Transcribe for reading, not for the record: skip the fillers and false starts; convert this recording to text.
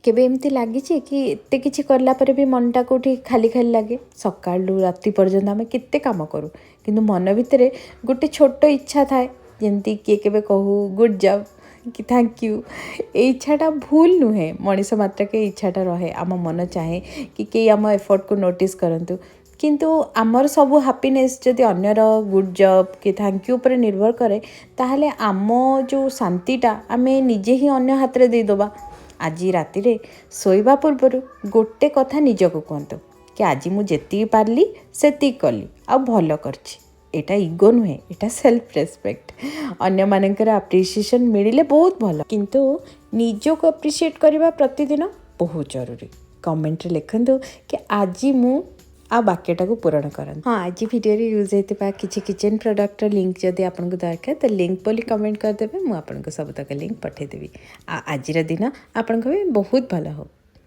केबे एमती लगी कि एते किछि करला परे भी मनटा कोठी खाली खाली लगे सकाळु राति पर्यंत आम केते काम करूँ किंतु मन भितर गोटे छोट इच्छा थाए जमती किए केबे कहू गुड जॉब कि थैंक यू। ये इच्छाटा भूल नुहे मनीष मात्र के इच्छाटा रहे आम मन चाहे कि कई आम एफर्ट को नोटिस करंतु किंतु आमर सबू हैप्पीनेस जदि अन्यर गुड जॉब कि थैंक यू पर निर्भर करे ताहले आम जो शांतिटा आमे निजे ही अन्य हाथ रे देदबा। आज राति शोवा पूर्वर गोटे कथा निजको कहतु कि आज मुझे पार्ली से कली आ भल करछि एटा इगो नुहे एटा सेल्फ रेस्पेक्ट अन्य मानकर अप्रिसिएशन मिले बहुत भल किंतु निजको अप्रिशिएट करवा प्रतिदिन बहुत जरूरी। कमेंट लिखंतु कि आज मु आ वाक्यटा को पूरण करन। हाँ आज वीडियो रे यूज होता किसी किचन प्रोडक्ट लिंक जदि आपको दरकार तो लिंक बोली कमेंट करदेवे मुझे आपको सब तक लिंक पठेदेवी। आज दिन आपन बहुत भल हो।